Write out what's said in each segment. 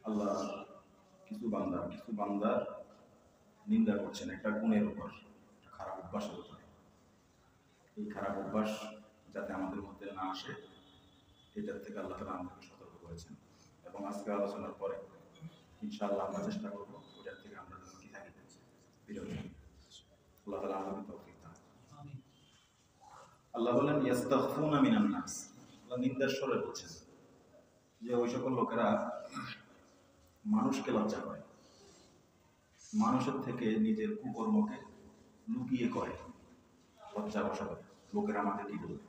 আল্লাহ কিছু বান্দার নিন্দা করছেন একটা গুণের উপর, খারাপ অভ্যাসের উপরে। এই খারাপ অভ্যাস যাতে আমাদের মধ্যে না আসে, এটার থেকে আল্লাহ তাআলা আমাদেরকে সতর্ক করেছেন। এবং আজকে আলোচনার পরে ইনশাআল্লাহ আমরা চেষ্টা করবো ওটার থেকে আমরা যেন কি থাকি, বিরত থাকি। আল্লাহ তাআলা আমাদের তৌফিক দান। আল্লাহ বলেন ইয়াস্তাগফুনা মিনান নাস, আল্লাহ নিন্দার স্বরে বলছেন যে ওই সকল লোকেরা মানুষকে লজ্জা করে, মানুষের থেকে নিজের কুকর্মকে লুকিয়ে করে, লজ্জা বসাবে লোকেরা আমাদের কি বলবে।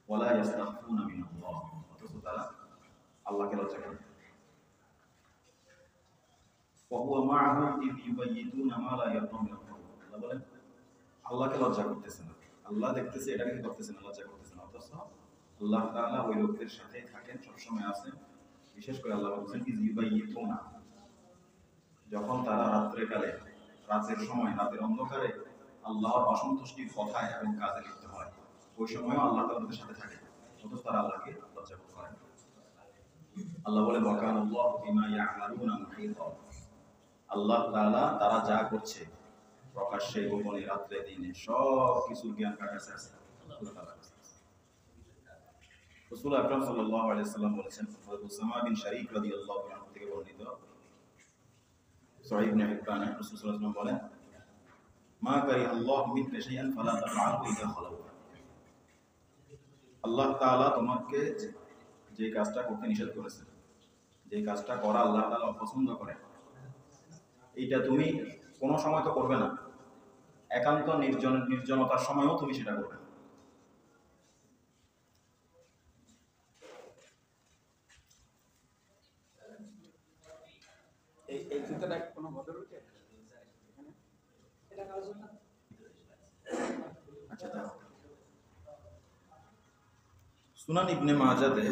ওয়ালা ইয়াস্তাগফুনা মিনাল্লাহ, অথচ তারা আল্লাহকে লজ্জা করে। ওয়া হুয়া মা'আহুম ইয ইউবাইয়িতুনা মা লা ইয়ারদা মিনাল কওল, আল্লাহ বলেন আল্লাহকে লজ্জা করতেছে না, আল্লাহ দেখতেছে, এটাকে কি করতেছে না, লজ্জা করতেছে না। অথচ আল্লাহ তাআলা ওই লোকদের সাথেই থাকেন, সবসময় আছেন। বিশেষ করে আল্লাহ বলছেন ইয ইউবাইয়িতুনা, যখন তারা রাতের সময়, রাতের অন্ধকারে আল্লাহর অসন্তুষ্টির কথায় এবং কাজে লিপ্ত হয়, ওই সময়ও আল্লাহ তাদের সাথে থাকে, অথচ তারা আল্লাহকে লজ্জা করে না। আল্লাহ বলে ওয়াকানাল্লাহু বিমা ইয়া'মালুনা মুহীতা, আল্লাহ তাআলা তারা যা করছে প্রকাশ্যে গোপনে রাত্রে দিনে সব কিছুর জ্ঞান কার কাছে আছে? আল্লাহ তাআলার কাছে। রাসূল আকরাম সাল্লাল্লাহু আলাইহি ওয়াসাল্লাম বলেছেন, হযরত উসামা বিন শারীক রাদিয়াল্লাহু আনহু থেকে বর্ণিত সহিহ ইবনে হিব্বান, রাসূল সাল্লাল্লাহু আলাইহি ওয়াসাল্লাম বলেন মা কারিহাল্লাহু মিনকা শাইআন ফালা তাফআলহু ইযা খালাউতা, আল্লাহ তাআলা তোমাকে যে কাজটা করতে নিষেধ করেছেন, যে কাজটা করা আল্লাহ তাআলা অপছন্দ করেন, এইটা তুমি কোনো সময় তো করবে না, একান্ত নির্জনতার সময়ও তুমি সেটা করবে না। এই চিন্তাটা কোনো বদল হচ্ছে আচ্ছা, সুনান ইবনে মাজাতে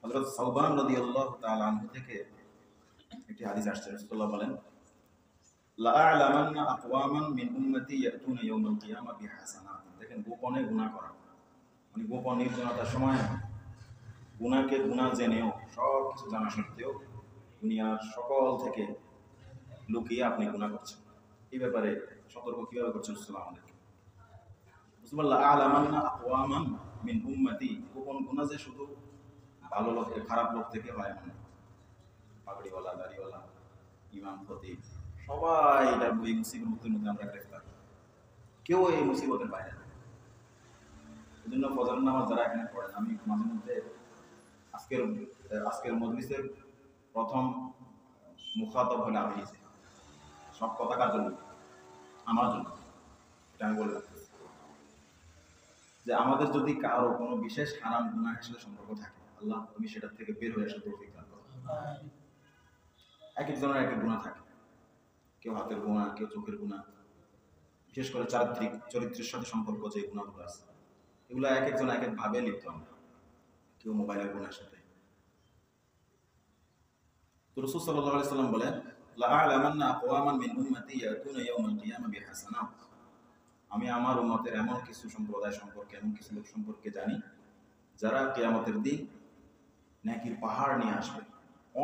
হযরত সাওবান রাদিয়াল্লাহু তাআলা আনহু থেকে একটি হাদিস আসছে, রাসূলুল্লাহ বলেন লা আ'লামান্না আকওয়ামান মিন উম্মতি ইয়াতুনা ইয়াওমাল কিয়ামা বিহাসানাত, দেখেন গোপনে গুনাহ করা, মানে গোপন নির্জনতার সময় গুনাহকে গুনাহ জেনেও, সব কিছু জানা সত্ত্বেও দুনিয়ার সকল থেকে লুকিয়ে আপনি গুনাহ করছেন। এই ব্যাপারে সতর্ক কিভাবে করছেন রাসূলুল্লাহ আমাদেরকে? রাসূলুল্লাহ আ'লামান্না আকওয়ামান মিন উম্মতি, গোপন গুনাহ যে শুধু ভালো লোক, খারাপ লোক থেকে হয় এমন না। পাগড়িওয়ালা, দাড়িওয়ালা, ইমাম, খতিব সবাই এটা এই মুসিবতের মধ্যে আমরা গ্রেফতার, কেউ এই মুসিবতের বাইরে না। এই জন্য ফজর নামাজ যারা এখানে পড়েন, আমি মাঝে মধ্যে আজকের মজলিসের প্রথম মুখাতব হলে আমি নিজে, সব কথা কার জন্য? আমার জন্য। এটা আমি বলে রাখতেছি যে আমাদের যদি কারো কোনো বিশেষ হারাম গুনাহের সাথে সম্পর্ক থাকে, আল্লাহ তুমি সেটার থেকে বের হয়ে আসা তৌফিক দান করো। এক একজনের এক এক গুনাহ থাকে, কেউ হাতের গুনাহ, কেউ চোখের গুনাহ, বিশেষ করে চরিত্রের সাথে সম্পর্ক যে গুনাহগুলো আছে, এগুলো এক একজন এক এক ভাবে লিপ্ত আমরা, কেউ মোবাইলের গুনাহের সাথে। তো রাসূল সাল্লাল্লাহু আলাইহি সাল্লাম বলেন লা আ'লামান্না আকওয়ামান মিন উম্মতি ইয়াতুনা ইয়াওমাল কিয়ামা বিহাসানাত, আমি আমার উম্মতের এমন কিছু সম্প্রদায় সম্পর্কে, এমন কিছু লোক সম্পর্কে জানি যারা কিয়ামতের দিন নেকির পাহাড় নিয়ে আসবে,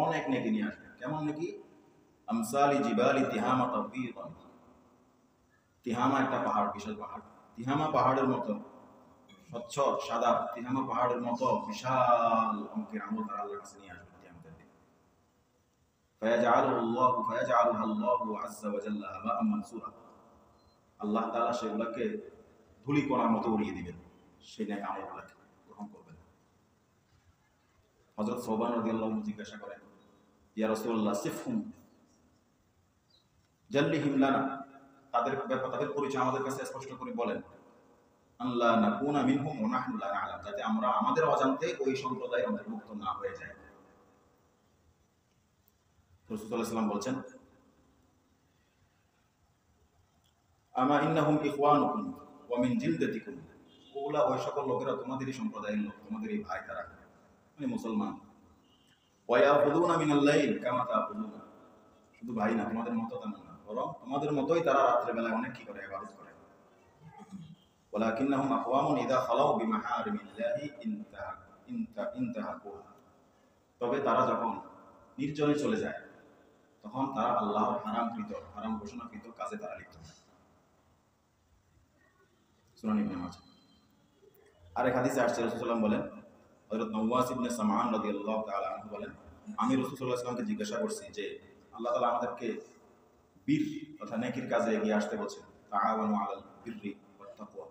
অনেক নেকি নিয়ে আসবে। কেমন নেকি? আমসালি জিবালি তিহামা তাবিদান, তিহামা একটা পাহাড়, বিশাল পাহাড়, তিহামা পাহাড়ের মতো স্বচ্ছ সাদা, তিহামা পাহাড়ের মতো বিশাল অঙ্কের আমল তারা আল্লাহর কাছে নিয়ে আসবে কিয়ামতের দিন। ফায়াজআলুহা আল্লাহু আযজা ওয়া জাল্লা হাবাআন মানসুরা, আল্লাহ তাআলা সেগুলোকে ধুলি কণার মতো উড়িয়ে দিবেন, সেই নেক আমলগুলোকে গ্রহণ করবেন। হযরত সাওবান রাদিয়াল্লাহু আনহু জিজ্ঞাসা করেন ইয়া রাসূলুল্লাহ সিফহুম জাল্লিহিম লানা, তাদের পরিচয় আমাদের কাছে স্পষ্ট করে বলেন। আল্লাহ নাকুনা মিনহুম ওয়া নাহনু লা না'লাম, যাতে আমরা আমাদের অজান্তে ওই সম্প্রদায়ের অন্তর্ভুক্ত না হয়ে যাই। রাসূল সাল্লাল্লাহু আলাইহি ওয়াসাল্লাম বলছেন আমা ইন্নাহুম ইখওয়ানুকুম ওয়া মিন জিলদাতিকুম, ওগুলা ওই সকল লোকেরা তোমাদেরই সম্প্রদায়ের লোক, তোমাদেরই ভাই, তারা মানে মুসলমান। ওয়া ইয়াখুদুনা মিনাল লাইল কামা তাখুদুনা, শুধু ভাই না, তোমাদের মতো তেমন না, বরং তোমাদের মতোই তারা রাতের বেলায় অনেক কি করে, ইবাদত করে। ওয়ালাকিন্নাহুম আকওয়ামুন ইযা খালাউ বিমাহারিমিল্লাহি ইনতাহাকুহা, তবে তারা যখন নির্জনে চলে যায়, তখন তারা আল্লাহর হারাম ঘোষণাকৃত কাজে তারা লিপ্ত হয়। সুনান ইবনে মাজাহ। আরেক হাদিসে আসছে রাসূলুল্লাহ সাল্লাল্লাহু আলাইহি ওয়াসাল্লাম বলেন, হযরত নওয়াস ইবনে সামআন রাদিয়াল্লাহু তাআলা আনহু বলেন, আমি রাসূলুল্লাহ সাল্লাল্লাহু আলাইহি ওয়াসাল্লামকে জিজ্ঞাসা করছি যে আল্লাহ তাআলা আমাদেরকে বীর তথা নেকির কাজে এগিয়ে আসতে বলছেন, তাআওয়ানু আলাল বিররি ওয়াত তাকওয়া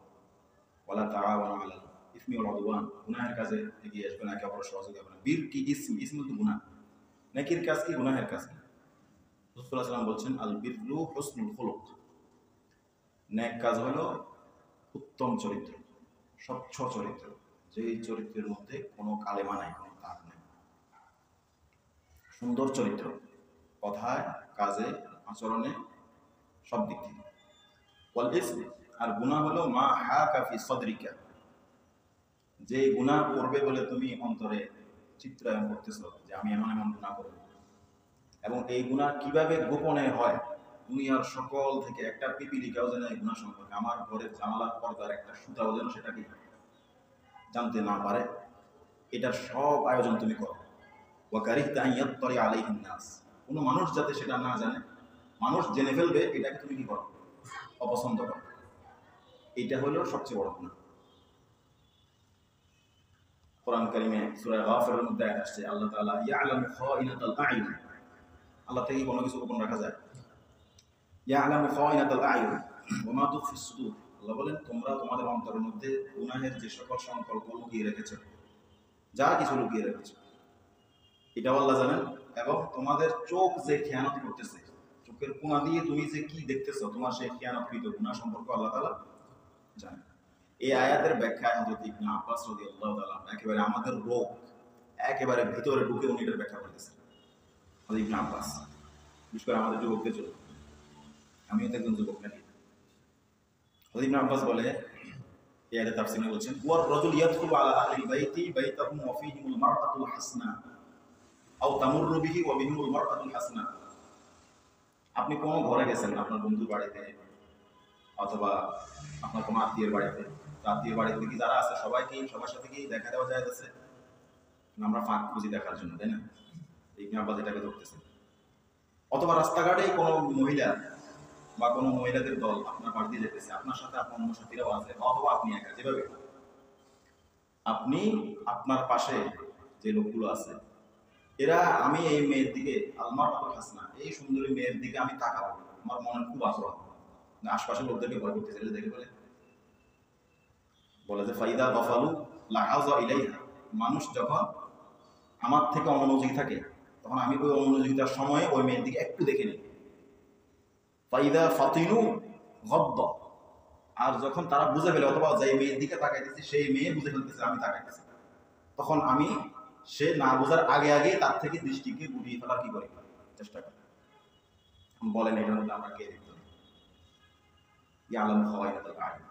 ওয়ালা তাআওয়ানু আলাল ইসমি ওয়াল উদওয়ান, গুনাহের কাজে এগিয়ে আসবেন, একে অপরের সহযোগিতা করবেন। বীর কি? ইসম তো গুনাহ। নেকির কাজ কি? গুনাহের কাজ কি? রাসূলুল্লাহ সাল্লাল্লাহু আলাইহি ওয়াসাল্লাম বলছেন, আল বিররু হুসনুল খুলুক, নেক কাজ হলো উত্তম চরিত্র, স্বচ্ছ চরিত্র, যেই চরিত্রের মধ্যে কোনো কালেমা নাই, কোনো দাগ নেই, সুন্দর চরিত্র, কথায়, কাজে, আচরণে, সব দিক থেকে। ওয়াল ইসম, আর গুনাহ হলো মা হাকা ফি সাদরিকা, যে গুনাহ করবে বলে তুমি অন্তরে চিত্রায়ন করতেছো যে আমি এমন এমন গুনাহ করব, এবং এই গুনাহ কিভাবে গোপনে হয়, দুনিয়ার সকল থেকে একটা পিপিলিকাও যেন এই গুনাহ সম্পর্কে, আমার ঘরের জানালার পর্দার একটা সুতাও যেন সেটাকে জানতে না পারে, এটার সব আয়োজন তুমি করো। ওয়া কারিহতা আন ইয়াত্তারি আলাইহিন নাস, কোনো মানুষ যাতে সেটা না জানে, মানুষ জেনে ফেলবে, এটাকে তুমি কি করো? অপছন্দ করো। এটা হলো সবচেয়ে বড় গুনাহ। কোরআন কারিমে সূরা গাফিরের মধ্যে আয়াত আসছে, আল্লাহ তাআলা ইয়ালামু খাইনাতাল আ'ইন, আল্লাহ থেকে কোনো কিছু গোপন রাখা যায়। ইয়ালামু খাইনাতাল আ'ইন ওয়া মা তুখফিস সুদূর, আল্লাহ বলেন তোমরা তোমাদের অন্তরের মধ্যে গুনাহের যে সকল সংকল্প লুকিয়ে রেখেছো, যা কিছু লুকিয়ে রেখেছো, এটাও আল্লাহ জানেন। এবং তোমাদের চোখ যে খেয়ানত করতেছে, চোখের কোণা দিয়ে তুমি যে কি দেখতেছো, তোমার সেই খেয়ানতকৃত গুনাহ সম্পর্কে আল্লাহ তাআলা জানেন। এই আয়াতের ব্যাখ্যায় হযরত ইবনে আব্বাস রাদিয়াল্লাহু তাআলা একেবারে আমাদের রোগ একেবারে ভিতরে ঢুকে উনি এটার ব্যাখ্যা করতেছেন। হযরত ইবনে আব্বাস, বিশেষ করে আমাদের যুবকদের জন্য, আমিও তো একজন যুবক নাকি। হযরত ইবনে আব্বাস বলে, এই আয়াতের তাফসীরে বলছেন, ওয়ার রাজুল ইয়াদখুলু আলা আহলিল বাইতি বাইতাহুম ওয়া ফীহিমুল মারআতুল হাসনা আও তামুররু বিহি ওয়া বিহিমুল মারআতুল হাসনা। আপনি কোন ঘরে গেছেন, আপনার বন্ধুর বাড়িতে অথবা আপনার কোনো আত্মীয়ের বাড়িতে, আত্মীয় বাড়িতে কি যারা আছে সবার সাথে কি দেখা দেওয়া যায় আছে? আমরা ফাঁক খুঁজি দেখার জন্য, তাই না? ইবনে আব্বাস এটাকে ধরতেছে। অথবা রাস্তাঘাটে কোনো মহিলা বা কোনো মহিলাদের দল আপনার বাড়ি দিয়ে যেতেছে, আপনার সাথে আপনার অন্য সাথীরাও আছে, অথবা আপনি একা, যেভাবে আপনি আপনার পাশে যে লোকগুলো আছে, এরা, আমি এই মেয়ের দিকে আলমার হাসনা, এই সুন্দরী মেয়ের দিকে আমি তাকাবো, আমার মনে খুব আগ্রহ, আশপাশের লোকদেরকে ভয় করতেছে, দেখে বলে যে ফাইদা গফালু লাহাযা ইলাইহা, মানুষ যখন আমার থেকে অমনোযোগী থাকে, তখন আমি ওই অমনোযোগিতার সময়ে ওই মেয়ের দিকে একটু দেখে নিই। ফাইদা ফাতিনু গদ্দ, আর যখন তারা বুঝে ফেলে, অথবা যে মেয়ের দিকে তাকাইতেছি সেই মেয়ে বুঝে ফেলতেছে আমি তাকাইতেছি, তখন আমি সে না বোঝার আগে আগে তার থেকে দৃষ্টিকে গুটিয়ে ফেলার কি করি, চেষ্টা করি। বলেন এটার মধ্যে আমরা কে দেখতে পারি? ইয়ালামু খাওয়াইনাতাল আ'ইন।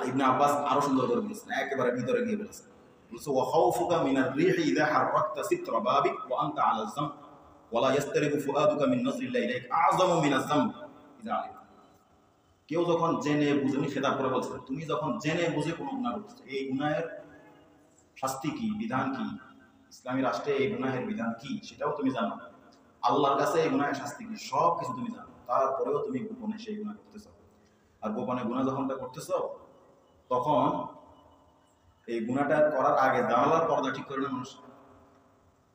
ইবনে আব্বাস আরো সুন্দর করে বলেছেন, একেবারে ভিতরে গিয়ে বলেছেন, বলছে ওয়া খাউফুকা মিনার রিহি ইযা হারাকতা সিত্রা বাবিক ওয়া আনতা আলা যাম ওয়া লা ইস্তারিবু ফুআদুকা মিন নাজরিল্লাহি ইলাইক আ'যামু মিনাজ যাম ইযা আলিম। কেউ যখন জেনে বুঝে, উনি খেতাব করে বলছেন, তুমি যখন জেনে বুঝে কোনো গুনাহ করতেছো, এই গুনাহের শাস্তি কি, বিধান কি, ইসলামী রাষ্ট্রে এই গুনাহের বিধান কি, সেটাও তুমি জানো, আল্লাহর কাছে এই গুনাহের শাস্তি কি, সব কিছু তুমি জানো, তারপরেও তুমি গোপনে সেই গুনাহ করতেছো। আর গোপনে গুনাহ যখনটা করতেছো, তখন এই গুনাহটা করার আগে জানালার পর্দা ঠিক করে না মানুষ,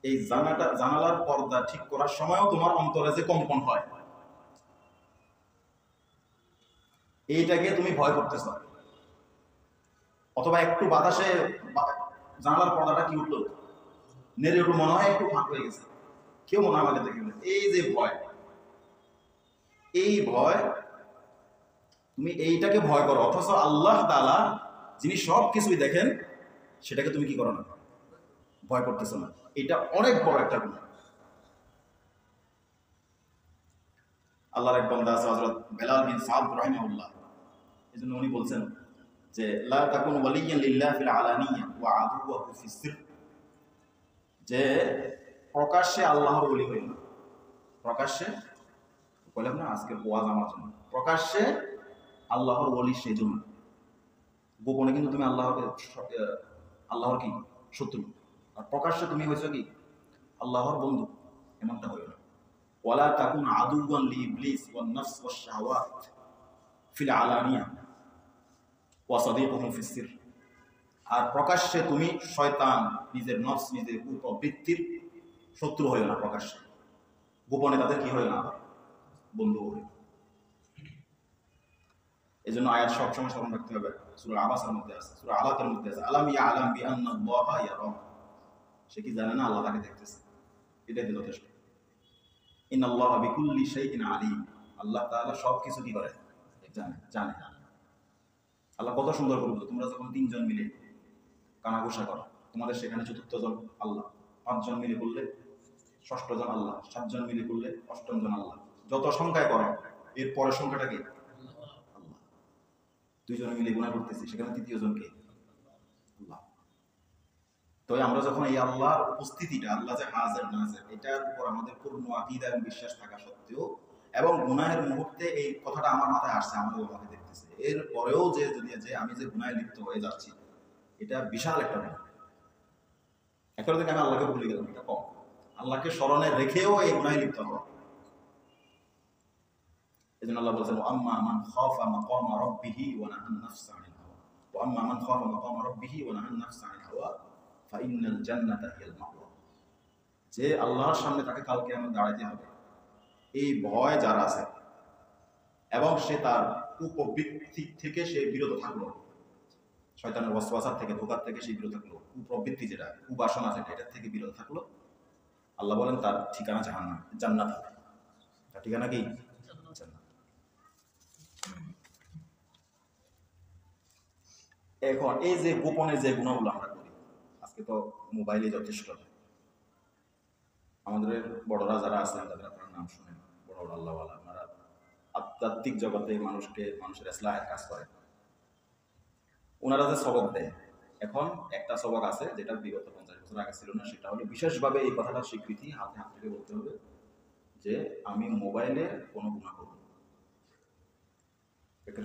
এই জানালার পর্দা ঠিক করার সময়ও তোমার অন্তরে যে কম্পন হয়, এইটাকে তুমি ভয় করতেছ। অথবা একটু বাতাসে জানালার পর্দাটা কি উঠলো, নেড়ে উঠলো, মনে হয় একটু ফাঁক হয়ে গেছে, কেউ মনে হয় আমাকে দেখে, এই যে ভয়, এই ভয়, তুমি এইটাকে ভয় করো, অথচ আল্লাহ তাআলা যিনি সব কিছুই দেখেন সেটাকে তুমি কি করো না, ভয় করতেছো না। এটা অনেক বড় একটা গুনাহ। আল্লাহর এক বান্দা আছে হযরত বেলাল বিন সাদ রাহিমাহুল্লাহ, এজন্য উনি বলছেন যে লা তাকুন ওয়ালিয়ান লিল্লাহি ফিল আলানিয়া ওয়া আদুওয়াহু ফিস সির, যে প্রকাশ্যে আল্লাহর ওলি হইল না, প্রকাশ্যে বললাম না আজকে ওয়াজ আমার জন্য, প্রকাশ্যে আল্লাহর ওলি সেই জন্য, গোপনে কিন্তু তুমি আল্লাহর কি শত্রু, আর প্রকাশ্যে তুমি হয়েছো কি আল্লাহর বন্ধু, এমনটা হইল না। ওয়ালা তাকুন আদুওয়ান লিইবলিস ওয়ান নাফস ওয়াশ শাহাওয়াত ফিল আলানিয়া ওয়া সাদীকুহুম ফিস সির। আর প্রকাশ্যে তুমি শয়তান, নিজের নফস, নিজের প্রবৃত্তির শত্রু হইও না প্রকাশ্যে, গোপনে তাদের কি হইও না, বন্ধু হইও। এই জন্য আয়াত সবসময় স্মরণ রাখতে হবে। সূরা আবাসের মধ্যে আছে, সূরা আলাকের মধ্যে আছে, আলাম ইয়ালাম বিআন্নাল্লাহা ইয়ারাহু। সে কি জানে না আল্লাহ তাকে দেখতেছে? এটাই তো যথেষ্ট। ইন্নাল্লাহা বিকুল্লি শাইইন আলিম। আল্লাহ তাআলা সবকিছু কি করে? জানে। আল্লাহ কত সুন্দর করে বলতো, তোমরা যখন 3 জন মিলে কানাঘুষা করো, তোমাদের সেখানে 4র্থ জন আল্লাহ, 5 জন মিলে করলে 6ষ্ঠ জন আল্লাহ, 7 জন মিলে করলে 8ম জন আল্লাহ। যত সংখ্যায় করো এর পরের সংখ্যাটা কি? আল্লাহ। 2 জন মিলে গুনাহ করতেছি, সেখানে 3য় জন কে? আল্লাহ। তো আমরা যখন এই আল্লাহর উপস্থিতিটা, আল্লাহ যে হাজির নাজির, এটার উপর আমাদের পূর্ণ আকীদা এবং বিশ্বাস থাকা সত্ত্বেও, এবং গুনাহের মুহূর্তে এই কথাটা আমার মাথায় আসছে, আমাদের আমাকে দেখতেছে, এর পরেও যে আমি যে গুনাহে লিপ্ত হয়ে যাচ্ছি, এটা বিশাল একটা গুনাহ। একটা থেকে আমি আল্লাহকে ভুলে গেলাম, এটা কম। আল্লাহকে স্মরণে রেখেও এই গুনাহে লিপ্ত হওয়া। এজন্য আল্লাহ বলেছেন, আম্মা মান খাফা মাকামা রাব্বিহি ওয়া নাহান নাফসা আনিল হাওয়া, ওয়া আম্মা মান খাফা মাকামা রাব্বিহি ওয়া নাহান নাফসা আনিল হাওয়া ফাইন্নাল জান্নাতা হিয়াল মাওয়া। যে আল্লাহর সামনে তাকে কাল কিয়ামত দাঁড়াতে হবে, এই ভয় যার আছে এবং সে তার কুপ্রবৃত্তি থেকে সে বিরত থাকলো, শয়তানের ওয়াসওয়াসা থেকে, ধোঁকার থেকে সে বিরত থাকলো, কুপ্রবৃত্তি যেটা, কুবাসনা যেটা, এটার থেকে বিরত থাকলো, আল্লাহ বলেন তার ঠিকানা জাহান্নাম, জান্নাত হবে। তার ঠিকানা কি? জান্নাত। এখন এই যে গোপনে যে গুণাগুলো আমরা করি, আজকে তো মোবাইলে যথেষ্ট। আমাদের বড়রা যারা আছেন তাদের আপনার নাম শুনেন, বড় বড় আল্লাহওয়ালা, আপনারা আধ্যাত্মিক জগতে মানুষের ইসলাহের কাজ করে। ওনারা যে সবক দেয়, এখন একটা সবক আছে যেটা বিগত 50 বছর আগে ছিল না, সেটা হলো বিশেষভাবে এই কথাটার স্বীকৃতি হাতে হাত থেকে বলতে হবে যে আমি মোবাইলে কোনো গুনাহ করব না।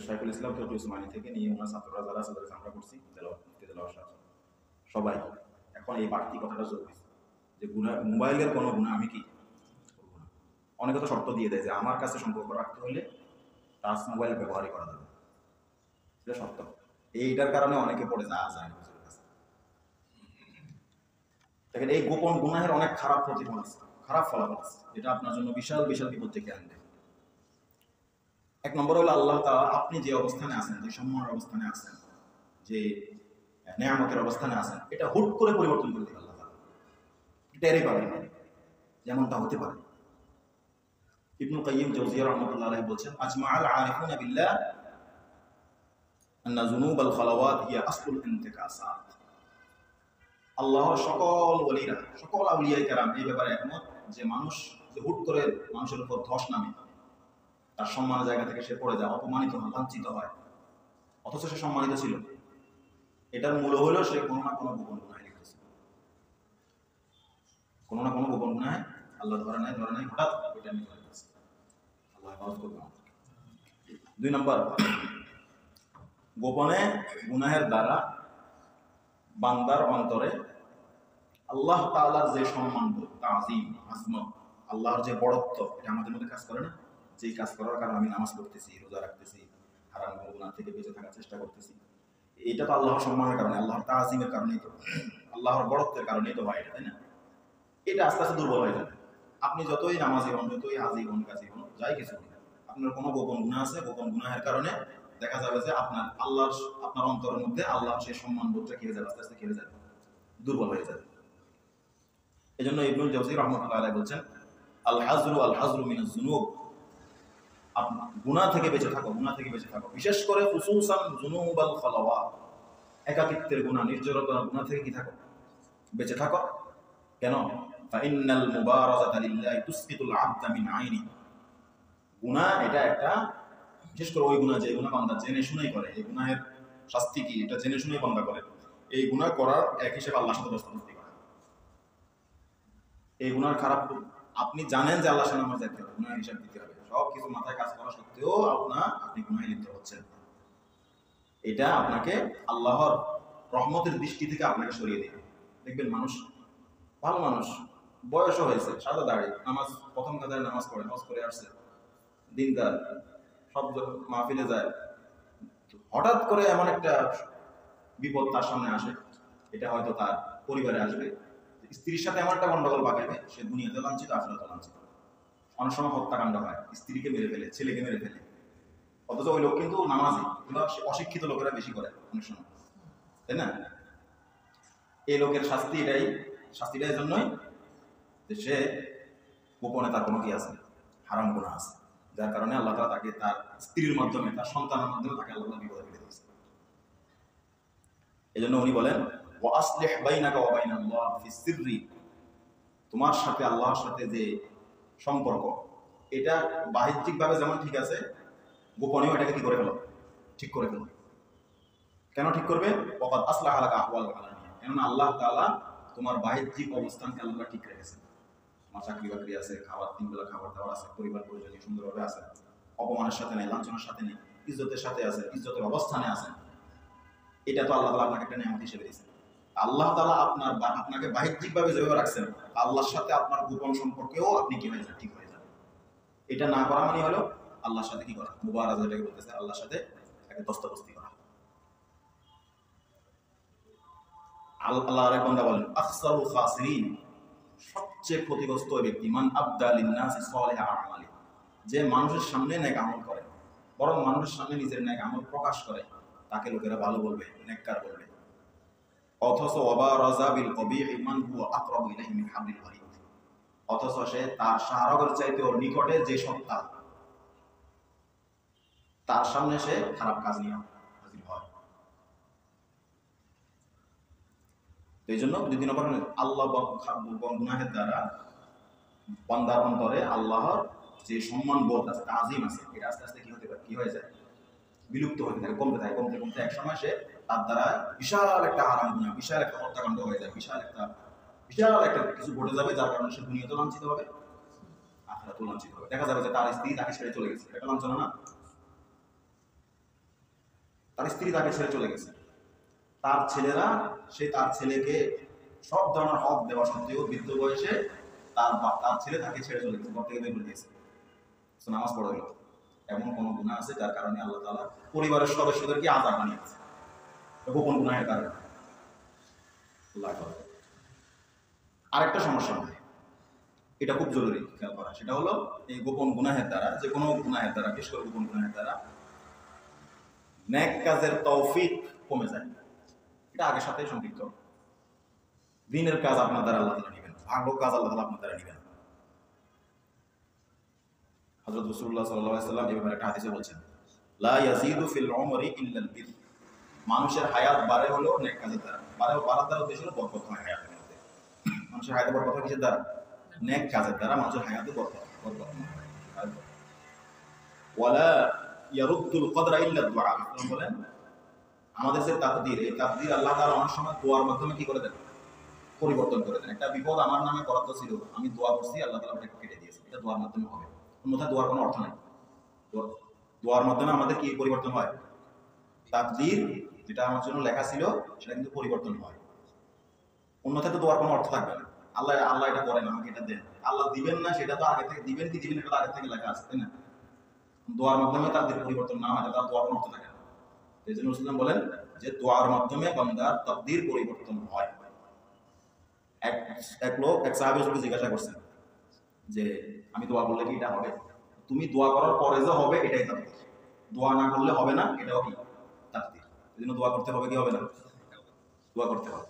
শাইখুল ইসলাম তৌহিদ উসমানী থেকে নিয়ে ওনার ছাত্ররা যারা আছে তাদের আমরা করছি সবাই এখন এই বাড়তি কথাটা জরুরি যে গুনাহ, মোবাইলের কোনো গুনাহ আমি কি করব না। অনেকে তো শর্ত দিয়ে দেয় যে আমার কাছে সম্পর্ক রাখতে হলে টাচ মোবাইল ব্যবহারই করা যাবে, এটা সত্য। এইটার কারণে অনেকে পড়ে যায় হুজুরের কাছে। দেখেন, এই গোপন গুনাহের অনেক খারাপ প্রতিফল আছে, খারাপ ফলাফল আছে, যেটা আপনার জন্য বিশাল বিশাল বিপদ থেকে আনবে। 1 নম্বর হলো আল্লাহ তাআলা আপনি যে অবস্থানে আছেন, যে সম্মানের অবস্থানে আছেন, যে নেয়ামতের অবস্থানে আছেন, এটা হুট করে পরিবর্তন করে দিবেন আল্লাহ তাআলা, টেরই পাবেন না, যেমনটা হতে পারে। ইবনুল কাইয়িম জাওজিয়া রাহমাতুল্লাহ আলাইহি বলেছেন, আজমাআল আরিফুনা বিল্লাহ আন্না যুনুবাল খালাওয়াত হিয়া আসলুল ইন্তিকাসাত। আল্লাহর সকল ওলিরা, সকল আউলিয়ায়ে কেরাম এই ব্যাপারে একমত যে মানুষ যে হুট করে মানুষের উপর ধস নামে, তার সম্মানের জায়গা থেকে সে পড়ে যায়, অপমানিত হয়, লাঞ্ছিত হয়, অথচ সে সম্মানিত ছিল, এটার মূল হলো সে কোনো না কোনো গোপন গুনাহে লিপ্ত, কোনো না কোনো গোপন গুনাহে আল্লাহ ধরে নাই হঠাৎ এটা নিয়ে করে গেছে। আল্লাহ হেফাজত করবে আমাদেরকে। 2 নম্বর, গোপনে গুনাহের দ্বারা বান্দার অন্তরে আল্লাহ তাআলার যে সম্মানবোধ, তাযীম, আজমত, আল্লাহর যে বড়ত্ব, এটা আমাদের মধ্যে কাজ করে না? যেই কাজ করার কারণে আমি নামাজ পড়তেছি, রোজা রাখতেছি, হারাম গুনাহ থেকে বেঁচে থাকার চেষ্টা করতেছি, এটা তো আল্লাহর সম্মানের কারণে, আল্লাহর তাযীমের কারণেই তো, আল্লাহর বড়ত্বের কারণেই তো হয় এটা, তাই না? এটা আস্তে আস্তে দুর্বল হয়ে যাবে। আপনি যতই নামাজি হন, যতই হাজি হন, কাজী হন, যাই কিছু হন, আপনার কোনো গোপন গুনাহ আছে, গোপন গুনাহের কারণে দেখা যাবে যে আপনার অন্তরের মধ্যে আল্লাহর সেই সম্মানবোধটা কি হয়ে যাবে, আস্তে আস্তে কি হয়ে যাবে, দুর্বল হয়ে যাবে। এই জন্য ইবনুল জাওজি রাহমাতুল্লাহ আলাইহি বলছেন, আল হাজরু মিনাজ যুনুব, গুনাহ থেকে বেঁচে থাকো, গুনাহ থেকে বেঁচে থাকো, বিশেষ করে খুসুসান যুনুবাল খালাওয়াত, একাকিত্বের গুনাহ, নির্জরতার গুনাহ থেকে কি থাকো, বেঁচে থাকো। কেন? ফাইন্নাল মুবারাযাতা লিল্লাহি তুসকিতুল আবদা মিন আইনি। গুনাহ এটা একটা, বিশেষ করে ওই গুনাহ যে গুনাহ বান্দা জেনে শুনেই করে, এই গুনাহের শাস্তি কি এটা জেনে শুনেই বান্দা করে, এই গুনাহ করার এক হিসেবে আল্লাহর সাথে দোস্তামি করা। এই গুনার খারাপ, আপনি জানেন যে আল্লাহর সামনে আমার যেতে হবে, গুনাহের হিসাব দিতে হবে, সব কিছু মাথায় কাজ করা সত্ত্বেও আপনি গুনাহে লিপ্ত হচ্ছেন, এটা আপনাকে আল্লাহর রহমতের দৃষ্টি থেকে আপনাকে সরিয়ে দেবে। দেখবেন মানুষ ভালো মানুষ, বয়সও হয়েছে, সাদা দাড়ি, নামাজ প্রথম কাতারে নামাজ পড়ে, হজ করে আসছে, দিনদার, সব মাহফিলে যায়। হঠাৎ করে এমন একটা বিপদ তার সামনে আসে, এটা হয়তো তার পরিবারে আসবে, স্ত্রীর সাথে এমন একটা গন্ডগোল পাকাবে, সে দুনিয়াতে লাঞ্ছিত, আখিরাতে লাঞ্ছিত। অনেক সময় হত্যাকাণ্ড হয়, স্ত্রীকে মেরে ফেলে, ছেলেকে মেরে ফেলে, অথচ ওই লোক কিন্তু নামাজি। এগুলো অশিক্ষিত লোকেরা বেশি করে অনেক সময়, তাই না? এই লোকের শাস্তিটা এই জন্যই যে সে গোপনে তার কোনো কি আছে, হারাম গুনাহ আছে, যার কারণে আল্লাহ তাআলা তাকে তার স্ত্রীর মাধ্যমে, তার সন্তানের মাধ্যমে তাকে আল্লাহ বিপদে ফেলে দিয়েছে। এই জন্য উনি বলেন, ওয়া আসলিহ বাইনাকা ওয়া বাইনাল্লাহ ফিস সিররি, তোমার সাথে আল্লাহর সাথে যে সম্পর্ক, এটা বাহ্যিকভাবে যেমন ঠিক আছে, গোপনেও এটাকে কি করে ফেলো, ঠিক করে ফেলো। কেন ঠিক করবে? ওয়াকাদ আসলাহা লাকা আহওয়াল আলামিন, কেননা আল্লাহ তাআলা তোমার বাহ্যিক অবস্থানকে আল্লাহ ঠিক রেখেছেন। তোমার চাকরি বাকরি আছে, খাবার, তিন বেলা খাবার দাবার আছে, পরিবার পরিজনীয় সুন্দরভাবে আছে, অপমানের সাথে নেই, লাঞ্ছনার সাথে নেই, ইজ্জতের সাথে আছে, ইজ্জতের অবস্থানে আছে। এটা তো আল্লাহ তাআলা আপনাকে একটা নিয়ামত হিসেবে দিয়েছেন। আল্লাহ তাআলা আপনাকে বাহ্যিকভাবে যেভাবে রাখছেন, আল্লাহর সাথে আপনার গোপন সম্পর্কেও আপনি কি হয়ে যান, ঠিক হয়ে যান। এটা না করা মানে হলো আল্লাহর সাথে কি করা, মুবারাজা যেটাকে বলতেছে, আল্লাহর সাথে একটা দস্তাদস্তি করা। আল্লাহ আরেক বান্দা বলেন, আখসারুল খাসিরিন, সবচেয়ে ক্ষতিগ্রস্ত ওই ব্যক্তি, মান আবদা লিন্নাসি সালিহা আমালি, যে মানুষের সামনে নেক আমল করে, বরং মানুষের সামনে নিজের নেক আমল প্রকাশ করে, তাকে লোকেরা ভালো বলবে, নেককার বলবে। অথচ ওয়াবারাজা বিল কবিহি মান হুয়া আকরাবু ইলাইহি মিন হাবলিল ওয়ারিদ, অথচ সে তার শাহরগের চাইতে ওর নিকটে যে সত্তা, তার সামনে সে খারাপ কাজ নিয়ে হাজির হয়। এই জন্য 2 নম্বর আল্লাহ গুনাহের দ্বারা বান্দার অন্তরে আল্লাহর যে সম্মান বোধ আছে, তাজিম আছে, এটা আস্তে আস্তে কি হতে পারে, কি হয়ে যায়, বিলুপ্ত হতে থাকে, কমতে থাকে, কমতে কমতে এক সময় সে তার দ্বারা বিশাল একটা হারাম গুনাহ, বিশাল একটা হত্যাকাণ্ড হয়ে যায়, বিশাল একটা কিছু ঘটে যাবে, যার কারণে সে দুনিয়াতে লাঞ্ছিত হবে, আখিরাতেও লাঞ্ছিত হবে। দেখা যাবে যে তার স্ত্রী তাকে ছেড়ে চলে গেছে, এটা লাঞ্ছনা না? তার স্ত্রী তাকে ছেড়ে চলে গেছে, তার ছেলেরা, সে তার ছেলেকে সব ধরনের হক দেওয়া সত্ত্বেও বৃদ্ধ বয়সে তার ছেলে তাকে ছেড়ে চলে গেছে, ঘর থেকে বের করে দিয়েছে, নামাজ পড়ে গেল। এমন কোন গুনাহ আছে যার কারণে আল্লাহ তাআলা পরিবারের সদস্যদেরকে আযাব বানিয়েছে, গোপন গুনাহের কারণে। আরেকটা সমস্যা হয়, এটা খুব জরুরি খেয়াল করা, সেটা হলো এই গোপন গুনাহের দ্বারা, যে কোনো গুনাহের দ্বারা, বিশেষ করে গোপন গুনাহের দ্বারা নেক কাজের তৌফিক কমে যায়। এটা আগের সাথে সম্পৃক্ত। দিনের কাজ আপনার দ্বারা আল্লাহ তাআলা নেবেন, ভালো কাজ আল্লাহ তাআলা আপনার দ্বারা নেবেন। হযরত রাসূলুল্লাহ সাল্লাল্লাহু আলাইহি ওয়াসাল্লাম এই ব্যাপারে একটা হাদিসে বলেছেন, লা ইয়াজিদু ফিল উমরি ইল্লাল বির, মানুষের হায়াত বাড়ে হলো নেক কাজের দ্বারা, বাড়ার দ্বারা উদ্দেশ্য হলো বরকত হয় হায়াতের মধ্যে। মানুষের হায়াতে বরকত হয় কিসের দ্বারা? নেক কাজের দ্বারা মানুষের হায়াতে বরকত হয়। ওয়ালা ইয়ারুদ্দুল কদরা ইল্লা দুআ, রাসূল বলেন আমাদের যে তাকদীর, এই তাকদীর আল্লাহ তাআলা অনেক সময় দোয়ার মাধ্যমে কি করে দেন, পরিবর্তন করে দেন। একটা বিপদ আমার নামে বরাদ্দ ছিল, আমি দোয়া করছি, আল্লাহ তাআলা ওটাকে কেটে দিয়েছে, এটা দোয়ার মাধ্যমে হবে। অন্যথায় দোয়ার কোনো অর্থ নাই। দোয়ার মাধ্যমে আমাদের কি পরিবর্তন হয়? তাকদীর যেটা আমার জন্য লেখা ছিল সেটা কিন্তু পরিবর্তন হয়। অন্যথায় তো দোয়ার কোনো অর্থ থাকবে না। আল্লাহ এটা করেন, আমাকে এটা দেন, আল্লাহ দিবেন না সেটা তো আগে থেকে, দিবেন কি দিবেন এটা তো আগে থেকে লেখা আছে, তাই না? দোয়ার মাধ্যমে তাকদীর পরিবর্তন না হয়, তার দোয়ার কোনো অর্থ থাকে না। এই জন্য রাসূল বলেন যে দোয়ার মাধ্যমে বান্দার তাকদীর পরিবর্তন হয়। এক সাহাবী রাসূলকে জিজ্ঞাসা করছেন যে আমি দোয়া করলে কি এটা হবে? তুমি দোয়া করার পরে যে হবে এটাই তাকদীর, দোয়া না করলে হবে না, এটাও কি তাকদীর। এই জন্য দোয়া করতে হবে কি হবে না? দোয়া করতে হবে।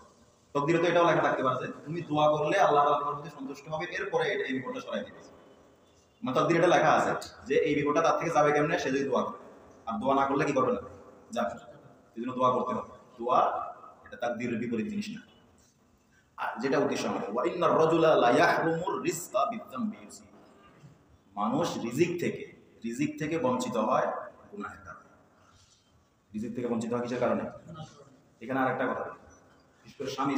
তাকদীরে তো এটাও লেখা থাকতে পারে যে তুমি দোয়া করলে আল্লাহ তাআলা তোমার প্রতি সন্তুষ্ট হবে, এরপরে এটা এই বিপদটা সরাই দিবে। মানে তাকদীরে এটা লেখা আছে যে এই বিপদটা তার থেকে যাবে কেমনে, সে যদি দোয়া করে, আর দোয়া না করলে কি করবে না, যাবে। এই জন্য দোয়া করতে হবে। দোয়া এটা তাকদীরের বিপরীত জিনিস না। আর যেটা উদ্দেশ্য আমাদের, ওয়া ইন্নার রাজুলা লা ইয়াহরুমুর রিজকা বিযামবি ইউসি, মানুষ রিজিক থেকে বঞ্চিত হয় গুনাহের কারণে। রিজিক থেকে বঞ্চিত হয় কিসের কারণে? এখানে আরেকটা কথা, বিশেষ করে স্বামী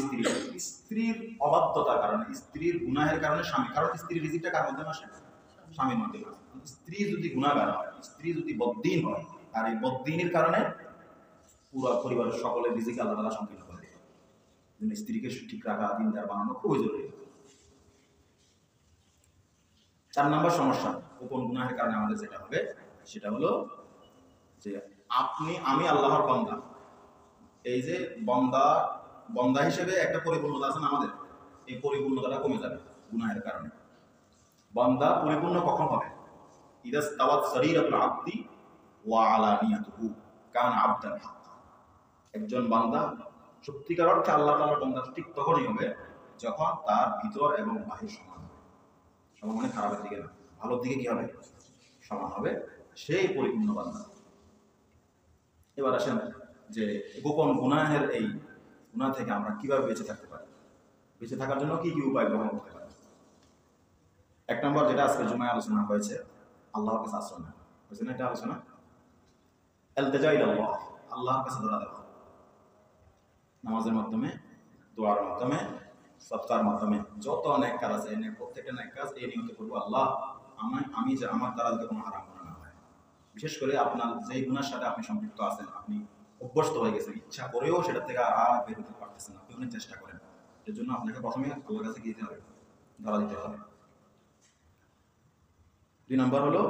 স্ত্রীর অবাধ্যতার কারণে, স্ত্রীর গুনাহের কারণে স্বামী, কারণ স্ত্রীর রিজিকটা কার মাধ্যমে আসে? স্বামীর মাধ্যমে আসে। স্ত্রী যদি গুনাহগার হয়, স্ত্রী যদি বদ্দিন হয়, আর এই বদ্দিনের কারণে পুরো পরিবারের সকলের রিজিক আল্লাহ তাআলা সংকীর্ণ করে দেয়। স্ত্রীকে ঠিক রাখা, দিনদার বানানো খুবই জরুরি। 4 নম্বর সমস্যা গোপন গুনাহের কারণে আমাদের যেটা হবে সেটা হলো যে আমি আল্লাহর বান্দা, এই যে বান্দা হিসেবে একটা পরিপূর্ণতা আছে না আমাদের, এই পরিপূর্ণতাটা কমে যাবে গুনাহের কারণে। বান্দা পরিপূর্ণ কখন হবে? ইদা ইস্তাওয়াত সারিরাতুল আবদি ওয়া আলানিয়াতুহু কানা আবদান হাক্কা। একজন বান্দা সত্যিকার অর্থে আল্লাহ তাআলার বান্দা ঠিক তখনই হবে যখন তার ভিতর এবং বাহির সমান হবে। সমান মানে খারাপের দিকে না, ভালোর দিকে কি হবে? সমান হবে, সেই পরিপূর্ণ বান্দা। এবার আসেন যে গোপন গুনাহের এই গুনাহ থেকে আমরা কিভাবে বেঁচে থাকতে পারি, বেঁচে থাকার জন্য কি কি উপায় গ্রহণ করতে পারি। 1 নম্বর যেটা আজকে জুমায় আলোচনা হয়েছে, আল্লাহর কাছে আশ্রয় নেওয়া হয়েছে না, এটা আলোচনা ইলতিজা ইলাল্লাহ, আল্লাহর কাছে দৌড়া দেওয়া, নামাজের মাধ্যমে, দোয়ার মাধ্যমে, সদকার মাধ্যমে, যত নেক কাজ আছে প্রত্যেকটা নেক কাজ এই নিয়তে করবো, আল্লাহ আমি যে আমার দ্বারা যাতে কোনো হারাম গুনাহ না হয়। বিশেষ করে আপনার যেই গুনার সাথে আপনি সম্পৃক্ত আছেন, আপনি অভ্যস্ত হয়ে গেছেন, ইচ্ছা করেও সেটা থেকে আর বের হতে পারতেছেন না, আপনি অনেক চেষ্টা করেন, এর জন্য আপনাকে প্রথমে আল্লাহর কাছে দিতে হবে, ধরা দিতে হবে। 2 নম্বর হলো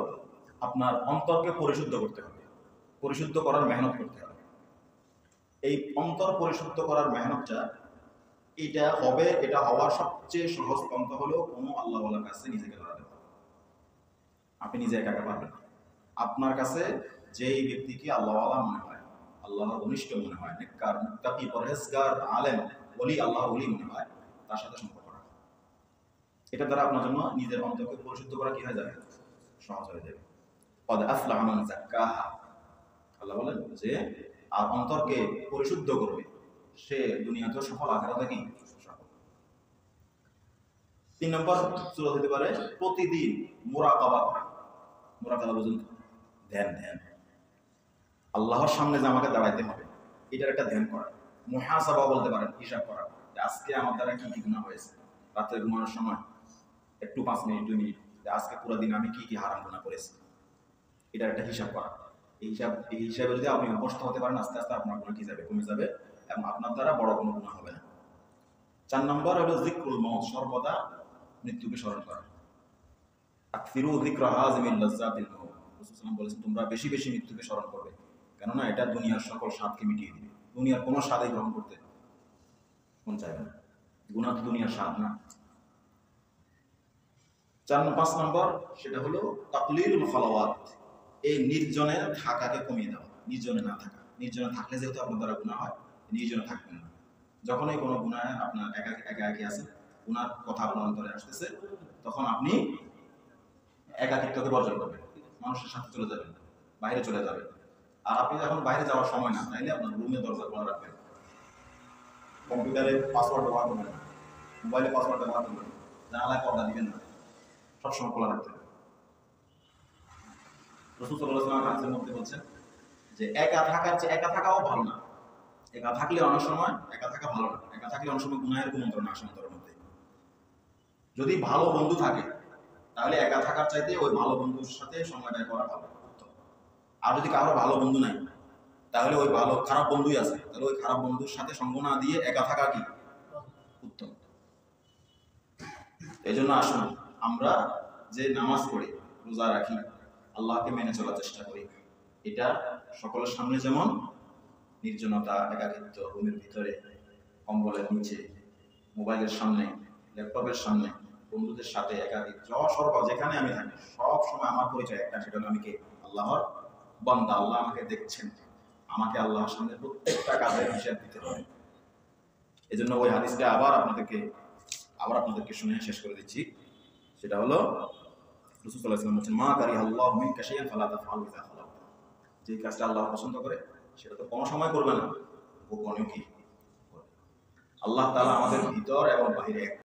আপনার অন্তরকে পরিশুদ্ধ করতে হবে, পরিশুদ্ধ করার মেহনত করতে হবে। এই অন্তর পরিশুদ্ধ করার মেহনতটা এটা হওয়ার সবচেয়ে সহজ পন্থা হলো কোনো আল্লাহওয়ালার কাছে নিজেকে ধরা দেওয়া। আপনি নিজে একা পারবেন না, আপনার কাছে যেই ব্যক্তিকে আল্লাহওয়ালা মনে হয়, আল্লাহর ঘনিষ্ঠ মনে হয়, নেককার, মুত্তাকি, পরহেজগার, আলেম, ওলি, আল্লাহর ওলি মনে হয়, তার সাথে সম্পর্ক রাখা। এটা দ্বারা আপনার জন্য নিজের অন্তরকে পরিশুদ্ধ করা কি হয়ে যাবে? সহজ হয়ে যাবে। কদ আফলাহা মান যাক্কাহা, আল্লাহ বলেন যে আর অন্তরকে পরিশুদ্ধ করবে সে দুনিয়াতেও সফল, আখিরাতে কি সফল। 3 নম্বর সূরা হতে পারে প্রতিদিন মুরাকাবা করা। মুরাকাবা বুঝুন, ধ্যান। আল্লাহর সামনে যে আমাকে দাঁড়াইতে হবে, এটার একটা ধ্যান করা। মুহাসাবা বলতে পারেন, হিসাব করা, যে আজকে আমার দ্বারা কি কি গুনাহ হয়েছে। রাতে ঘুমানোর সময় একটু 5 মিনিট 2 মিনিট আজকে পুরো দিন আমি কি কি হারাম গুনাহ করেছি, এটার একটা হিসাব করা। এই হিসাবে যদি আপনি অভ্যস্ত হতে পারেন, আস্তে আস্তে আপনার গুনাহ কি যাবে, কমে যাবে, এবং আপনার দ্বারা বড় কোনো গুনাহ হবে না। 4 নম্বর হলো যিকরুল মউত, সর্বদা মৃত্যুকে স্মরণ করা। আকসিরু যিকরা হাযিমিল লাযযাতিল মউত, রাসূল সাল্লাল্লাহু আলাইহি ওয়াসাল্লাম বলেছেন তোমরা বেশি বেশি মৃত্যুকে স্মরণ করবে, কেননা এটা দুনিয়ার সকল স্বাদকে মিটিয়ে দিবে। দুনিয়ার কোনো স্বাদই গ্রহণ করতে মন চাইবে না, গুনাহ তো দুনিয়ার স্বাদ না। 5 নম্বর সেটা হলো তাকলিলুল খালাওয়াত, এই নির্জনের থাকাকে কমিয়ে দেওয়া, নির্জনে না থাকা। নির্জনে থাকলে যেহেতু আপনার দ্বারা গুনাহ হয়, নির্জনে থাকবেন না। যখনই কোনো গুনাহে আপনার একাকী আছে, গুনার কথা আপনার অন্তরে আসতেছে, তখন আপনি একাকিত্বকে বর্জন করবেন, মানুষের সাথে চলে যাবেন, বাইরে চলে যাবেন। আর আপনি যখন বাইরে যাওয়ার সময় না, তাইলে আপনার রুমে দরজা খোলা রাখবেন, কম্পিউটারে পাসওয়ার্ড ব্যবহার করবেন না, মোবাইলে পাসওয়ার্ড ব্যবহার করবেন না, জানালায় পর্দা দিবেন না, সবসময় খোলা রাখতে হবে। রাসূল সাল্লাল্লাহু আলাইহি ওয়াসাল্লাম হাদিসের মধ্যে বলছেন যে একা থাকাও ভালো না। একা থাকলে অনেক সময় একা থাকা ভালো না, একা থাকলে অনেক সময় গুনাহের কুমন্ত্রণা আসে অন্তরের মধ্যে। যদি ভালো বন্ধু থাকে তাহলে একা থাকার চাইতে ওই ভালো বন্ধুর সাথে সময় ব্যয় করা ভালো, উত্তম। আর যদি কারো ভালো বন্ধু নাই, তাহলে ওই খারাপ বন্ধুই আছে, তাহলে ওই খারাপ বন্ধুর সাথে সঙ্গ না দিয়ে একা থাকা কি উত্তম। এই জন্য আসুন আমরা যে নামাজ পড়ি, রোজা রাখি, আল্লাহকে মেনে চলার চেষ্টা করি, এটা সকলের সামনে যেমন নির্জনতা, একাকিত্ব, রুমের ভিতরে, কম্বলের নিচে, মোবাইলের সামনে, ল্যাপটপের সামনে, বন্ধুদের সাথে একাকিত্ব, যেখানে আমি থাকি সব সময় আমার পরিচয় একটা, সেটা হলো আমি কে? আল্লাহর বান্দা। আল্লাহ আমাকে দেখছেন, আমাকে আল্লাহর সামনে প্রত্যেকটা কাজের হিসাব দিতে হবে। এই জন্য ওই হাদিসটা আবার আপনাদেরকে শুনে শেষ করে দিচ্ছি। সেটা হলো রাসূল সাল্লাল্লাহু আলাইহি ওয়াসাল্লাম বলেছেন, মা কারিহাল্লাহু মিনকা শাইআন ফালা তাফআলু ইযা খালাওতা। যে কাজটা আল্লাহ পছন্দ করে সেটা তো কোনো সময় করবে না, গোপনেও কি। আল্লাহ তাআলা আমাদের ভিতর এবং বাহিরে